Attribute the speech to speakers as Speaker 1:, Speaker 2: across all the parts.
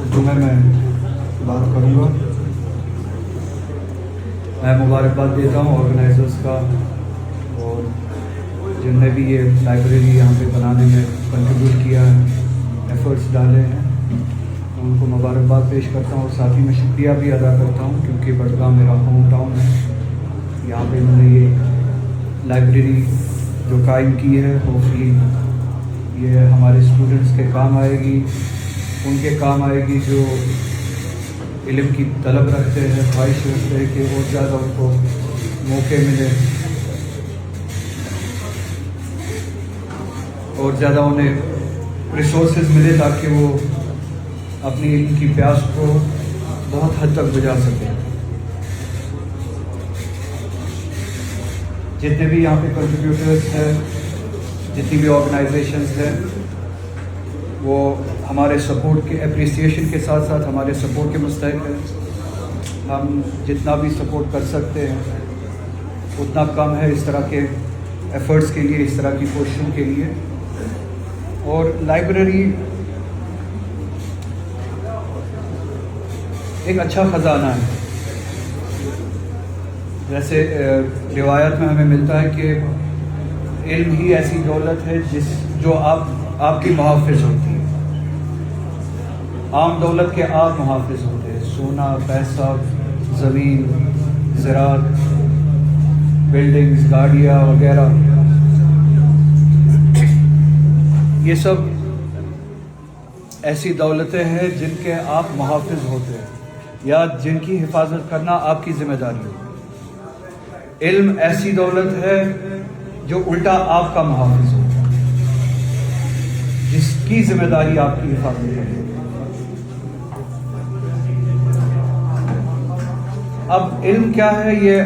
Speaker 1: اردو میں بات کروں گا. میں مبارکباد دیتا ہوں آرگنائزرز کا اور جن نے بھی یہ لائبریری یہاں پہ بنانے میں کنٹریبیوٹ کیا ہے, ایفرٹس ڈالے ہیں, ان کو مبارکباد پیش کرتا ہوں. اور ساتھ ہی میں شکریہ بھی ادا کرتا ہوں کیونکہ بڑگام میرا ہوم ٹاؤن ہے. یہاں پہ انہوں نے یہ لائبریری جو قائم کی ہے, ہوپفلی یہ ہمارے اسٹوڈنٹس کے کام آئے گی, ان کے کام آئے گی جو علم کی طلب رکھتے ہیں, خواہش رکھتے ہیں کہ اور زیادہ ان کو موقع ملے اور زیادہ انہیں ریسورسز ملے تاکہ وہ اپنی علم کی پیاس کو بہت حد تک بجھا سکیں. جتنے بھی یہاں پہ کنٹریبیوٹرز ہیں, جتنی بھی آرگنائزیشنز ہیں, وہ ہمارے سپورٹ کے اپریسیشن کے ساتھ ساتھ ہمارے سپورٹ کے مستحق ہیں. ہم جتنا بھی سپورٹ کر سکتے ہیں اتنا کم ہے اس طرح کے ایفرٹس کے لیے, اس طرح کی کوششوں کے لیے. اور لائبریری ایک اچھا خزانہ ہے. جیسے روایت میں ہمیں ملتا ہے کہ علم ہی ایسی دولت ہے جو آپ کی محافظ ہوتی ہے. عام دولت کے آپ محافظ ہوتے ہیں, سونا, پیسہ, زمین, زراعت, بلڈنگز, گاڑیاں وغیرہ, یہ سب ایسی دولتیں ہیں جن کے آپ محافظ ہوتے ہیں یا جن کی حفاظت کرنا آپ کی ذمہ داری ہے. علم ایسی دولت ہے جو الٹا آپ کا محافظ ہوتا ہے, جس کی ذمہ داری آپ کی حفاظت کرے. اب علم کیا ہے یہ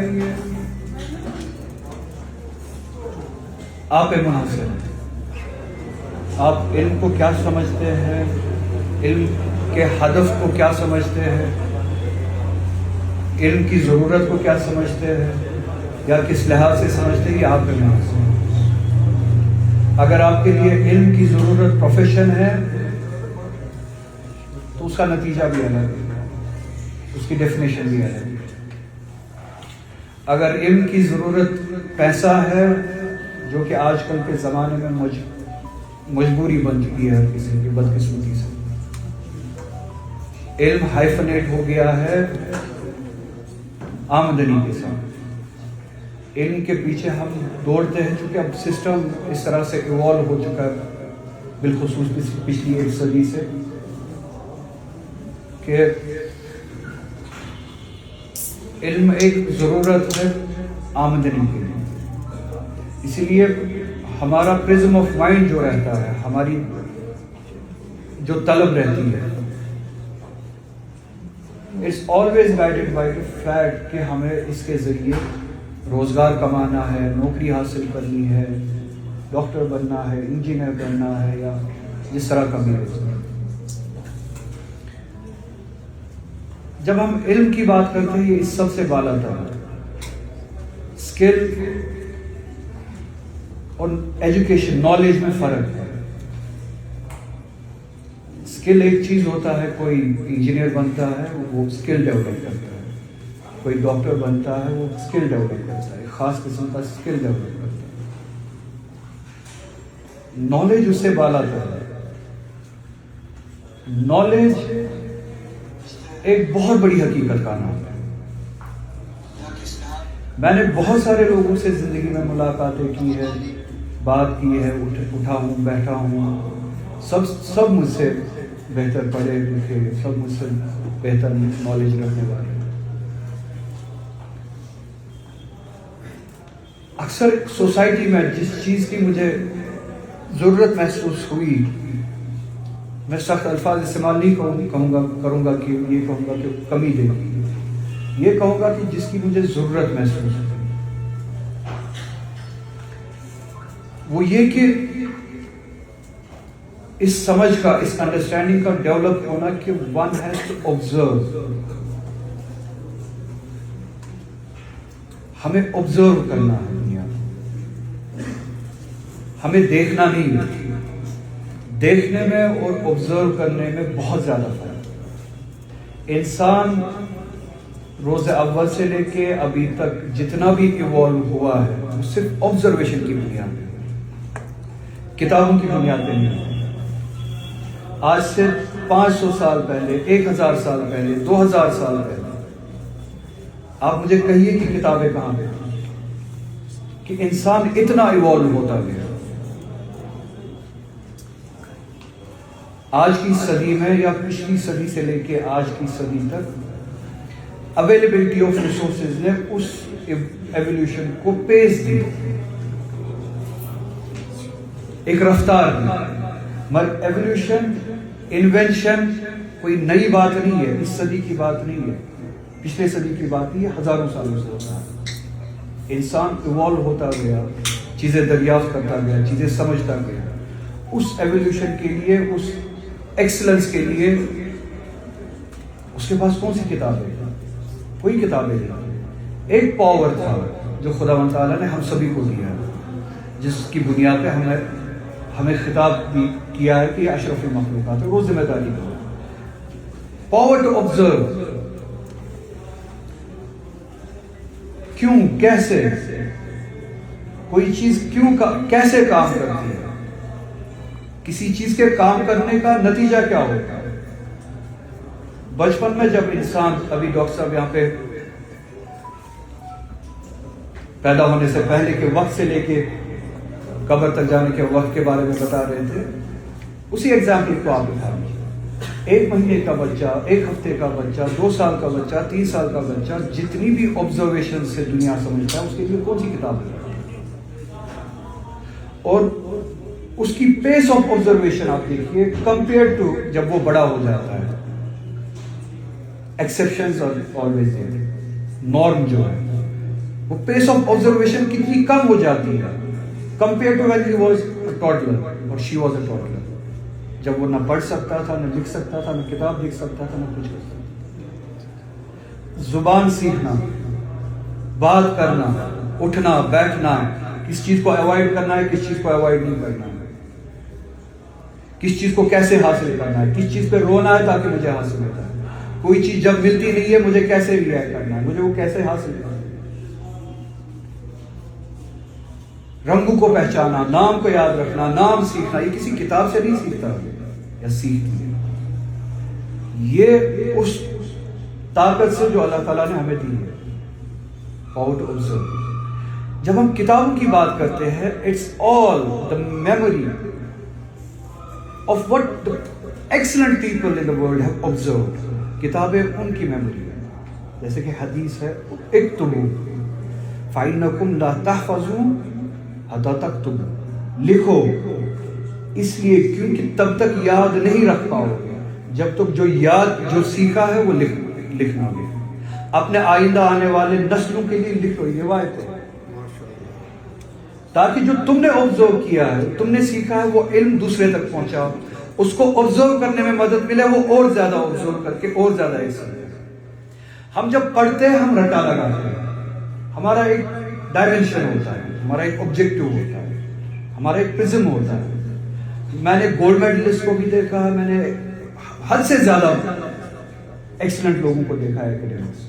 Speaker 1: آپ پہ منحصر ہے. آپ علم کو کیا سمجھتے ہیں, علم کے ہدف کو کیا سمجھتے ہیں, علم کی ضرورت کو کیا سمجھتے ہیں یا کس لحاظ سے سمجھتے ہیں, یہ آپ پہ منحصر ہے. اگر آپ کے لیے علم کی ضرورت پروفیشن ہے تو اس کا نتیجہ بھی الگ ہے, اس کی ڈیفینیشن بھی الگ ہے. اگر علم کی ضرورت پیسہ ہے, جو کہ آج کل کے زمانے میں مجبوری بن چکی ہے ہر کسی کی بدقسمتی سے, علم ہائفنیٹ ہو گیا ہے آمدنی کے ساتھ. علم کے پیچھے ہم دوڑتے ہیں چونکہ اب سسٹم اس طرح سے ایوالو ہو چکا ہے, بالخصوص پچھلی 1 صدی سے, کہ علم ایک ضرورت ہے آمدنی کے لیے. اسی لیے ہمارا پرزم آف مائنڈ جو رہتا ہے, ہماری جو طلب رہتی ہے, it's always guided by the fact کہ ہمیں اس کے ذریعے روزگار کمانا ہے, نوکری حاصل کرنی ہے, ڈاکٹر بننا ہے, انجینئر بننا ہے, یا جس طرح کا بھی روزگار. جب ہم علم کی بات کرتے ہیں, یہ اس سب سے بالا تر ہے. اسکل اور ایجوکیشن, نالج میں فرق ہے. اسکل ایک چیز ہوتا ہے, کوئی انجینئر بنتا ہے وہ اسکل ڈیولپ کرتا ہے, کوئی ڈاکٹر بنتا ہے وہ اسکل ڈیولپ کرتا ہے, خاص قسم کا اسکل ڈیولپ کرتا ہے. نالج اس سے بالا تر ہے. نالج ایک بہت بڑی حقیقت کا نام ہے. میں نے بہت سارے لوگوں سے زندگی میں ملاقاتیں کی ہے, بات کی ہے, اٹھا ہوں, بیٹھا ہوں, سب مجھ سے بہتر پڑھے لکھے, سب مجھ سے بہتر نالج رکھنے والے. اکثر سوسائٹی میں جس چیز کی مجھے ضرورت محسوس ہوئی, میں سخت الفاظ استعمال نہیں کروں گا کہ یہ کہوں گا کہ کمی دے گی, یہ کہوں گا کہ جس کی مجھے ضرورت محسوس ہوئی وہ یہ کہ اس سمجھ کا, اس انڈرسٹینڈنگ کا ڈیولپ ہونا کہ ون ہیز ٹو آبزرو. ہمیں آبزرو کرنا ہے دنیا, ہمیں دیکھنا نہیں. دیکھنے میں اور آبزرو کرنے میں بہت زیادہ فرق ہے. انسان روز اول سے لے کے ابھی تک جتنا بھی ایوالو ہوا ہے وہ صرف آبزرویشن کی بنیاد پہ، کتابوں کی بنیاد پہ نہیں ہے۔ آج سے 500 سال پہلے، 1000 سال پہلے، 2000 سال پہلے آپ مجھے کہیے کہ کتابیں کہاں پہ تھیں، کہ انسان اتنا ایوالو ہوتا گیا۔ آج کی صدی میں یا پچھلی صدی سے لے کے آج کی صدی تک اویلیبلٹی آف ریسورسز نے اس ایولیوشن کو پیس دی، ایک رفتار دی، مگر ایولیوشن انوینشن کوئی نئی بات نہیں ہے، اس صدی کی بات نہیں ہے، پچھلے صدی کی بات نہیں ہے، ہزاروں سالوں سے ہوتا ہے۔ انسان ایوالو ہوتا گیا، چیزیں دریافت کرتا گیا، چیزیں سمجھتا گیا۔ اس ایولیوشن کے لیے، اس ایکسلنس کے لیے اس کے پاس کون سی کتابیں؟ کوئی کتابیں نہیں۔ ایک پاور تھا جو خداوند تعالیٰ نے ہم سبھی کو دیا، جس کی بنیاد پہ ہمیں خطاب بھی کیا ہے کہ یہ اشرف المخلوقات ہے، وہ ذمہ داری ہے، پاور ٹو آبزرو۔ کیوں، کیسے کوئی چیز کیسے کام کرتی ہے، کسی چیز کے کام کرنے کا نتیجہ کیا ہوتا ہے۔ بچپن میں جب انسان، ابھی ڈاکٹر صاحب یہاں پہ پیدا ہونے سے پہلے کے وقت سے لے کے قبر تک جانے کے وقت کے بارے میں بتا رہے تھے، اسی ایگزامپل کو آپ اٹھا لیجیے۔ 1 مہینے کا بچہ، 1 ہفتے کا بچہ، 2 سال کا بچہ، 3 سال کا بچہ جتنی بھی آبزرویشن سے دنیا سمجھتا ہے، اس کے لیے کون سی کتاب ہے؟ اور اس کی پیس آف آبزرویشن آپ دیکھیے کمپیئر ٹو جب وہ بڑا ہو جاتا ہے۔ Exceptions are always there, norm جو ہے وہ پیس آف آبزرویشن کتنی کم ہو جاتی ہے compare to when he was a toddler اور شی واز اے ٹوڈلر، جب وہ نہ پڑھ سکتا تھا، نہ لکھ سکتا تھا، نہ کتاب لکھ سکتا تھا، نہ کچھ کر سکتا تھا۔ زبان سیکھنا، بات کرنا، اٹھنا بیٹھنا، کس چیز کو اوائڈ کرنا ہے، کس چیز کو اوائڈ نہیں کرنا ہے، کس چیز کو کیسے حاصل کرنا ہے، کس چیز پہ رونا ہے تاکہ مجھے حاصل ہوتا ہے، کوئی چیز جب ملتی نہیں ہے مجھے کیسے ریئیکٹ کرنا ہے، مجھے وہ کیسے حاصل کرنا ہے، رنگوں کو پہچانا، نام کو یاد رکھنا، نام سیکھنا، یہ کسی کتاب سے نہیں سیکھتا یا سیکھتی ہے، یہ اس طاقت سے جو اللہ تعالیٰ نے ہمیں دی ہے، پاور ٹو آبزرو۔ جب ہم کتابوں کی بات کرتے ہیں، it's all the memory of what excellent people in the world have observed. کتابیں ان کی میموری ہے، جیسے کہ حدیث ہے، اکتبوا فإنکم لا تحفظون حتی تکتبوا، لکھو اس لیے کیونکہ تب تک یاد نہیں رکھ پاؤ گے جب تک جو سیکھا ہے وہ لکھنا گے۔ اپنے آئندہ آنے والے نسلوں کے لیے لکھو، یہ روایت ہے، تاکہ جو تم نے آبزرو کیا ہے، تم نے سیکھا ہے، وہ علم دوسرے تک پہنچا، اس کو آبزرو کرنے میں مدد ملے، وہ اور زیادہ آبزرو کر کے اور زیادہ ایکسپریس۔ ہم جب پڑھتے ہیں ہم رٹا لگاتے ہیں، ہمارا ایک ڈائمنشن ہوتا ہے، ہمارا ایک آبجیکٹو ہوتا ہے، ہمارا ایک پرزم ہوتا ہے۔ میں نے گولڈ میڈلسٹ کو بھی دیکھا ہے، میں نے حد سے زیادہ ایکسلنٹ لوگوں کو دیکھا ہے ایکیڈمکس،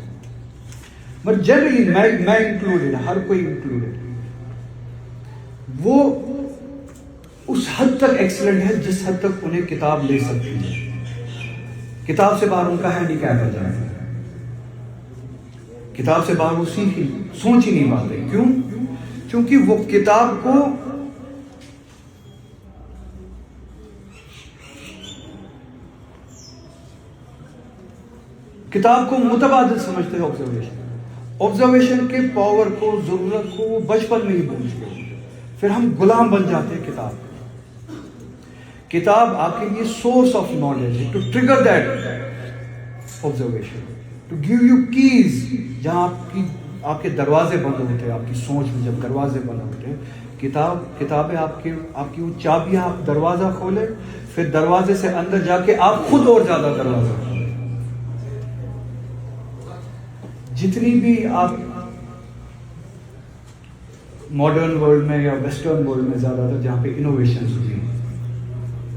Speaker 1: بٹ جنرلی میں انکلوڈیڈ، ہر کوئی انکلوڈیڈ، وہ اس حد تک ایکسلنٹ ہے جس حد تک انہیں کتاب لے سکتی ہے۔ کتاب سے باہر ان کا ہینڈی کیپ ہو جائے گا، کتاب سے باہر وہ سوچ ہی نہیں پاتے۔ کیوں؟ کیونکہ وہ کتاب کو متبادل سمجھتے ہیں، آبزرویشن کے پاور کو، ضرورت کو وہ بچپن میں ہی پہنچتے ہیں، پھر ہم غلام بن جاتے ہیں کتاب آپ کے لیے سورس آف نالج ہے، to trigger that observation, to give you keys, جہاں آپ کے دروازے بند ہوتے ہیں، آپ کی سوچ میں جب دروازے بند ہوتے ہیں، کتابیں آپ کی وہ چابیاں، آپ دروازہ کھولے، پھر دروازے سے اندر جا کے آپ خود اور زیادہ دروازہ کھولیں۔ جتنی بھی آپ ماڈرن ورلڈ میں یا ویسٹرن ورلڈ میں زیادہ تر جہاں پہ انوویشنز ہوئی ہیں،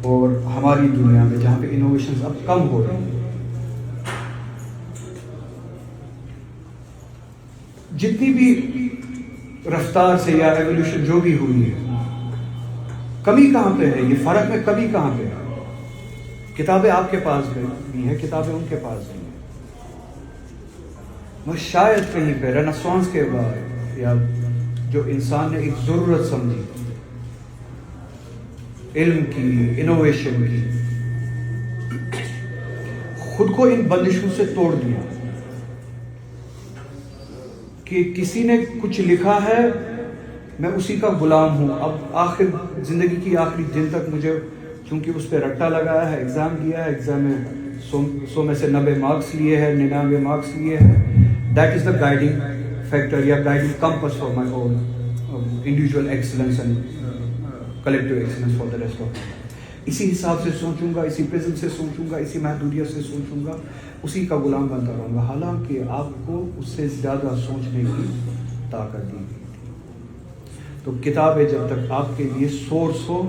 Speaker 1: اور ہماری دنیا میں جہاں پہ انوویشنز اب کم ہو رہی ہیں، جتنی بھی رفتار سے یا ایولیوشن جو بھی ہوئی ہے، کمی کہاں پہ ہے؟ یہ فرق میں کمی کہاں پہ ہے؟ کتابیں آپ کے پاس بھی ہیں، کتابیں ان کے پاس بھی ہیں. وہ شاید کہیں پہ رینیسانس کے بعد یا جو انسان نے ایک ضرورت سمجھی علم کی، انوویشن کی، خود کو ان بندشوں سے توڑ دیا کہ کسی نے کچھ لکھا ہے میں اسی کا غلام ہوں. اب آخر زندگی کی آخری دن تک مجھے چونکہ اس پہ رٹا لگایا ہے، ایگزام دیا ہے، ایگزام میں 100 میں سے 90 مارکس لیے ہیں، 99 مارکس لیے ہیں. That is the guiding factor یا guiding compass for my own individual excellence and collective excellence for the rest of. اسی حساب سے سوچوں گا، اسی پرزم سے سوچوں گا، اسی محدودیت سے سوچوں گا، اسی کا غلام بنتا رہوں گا. حالانکہ آپ کو اس سے زیادہ سوچنے کی طاقت دی گئی تھی. تو کتابیں جب تک آپ کے لیے سورس ہو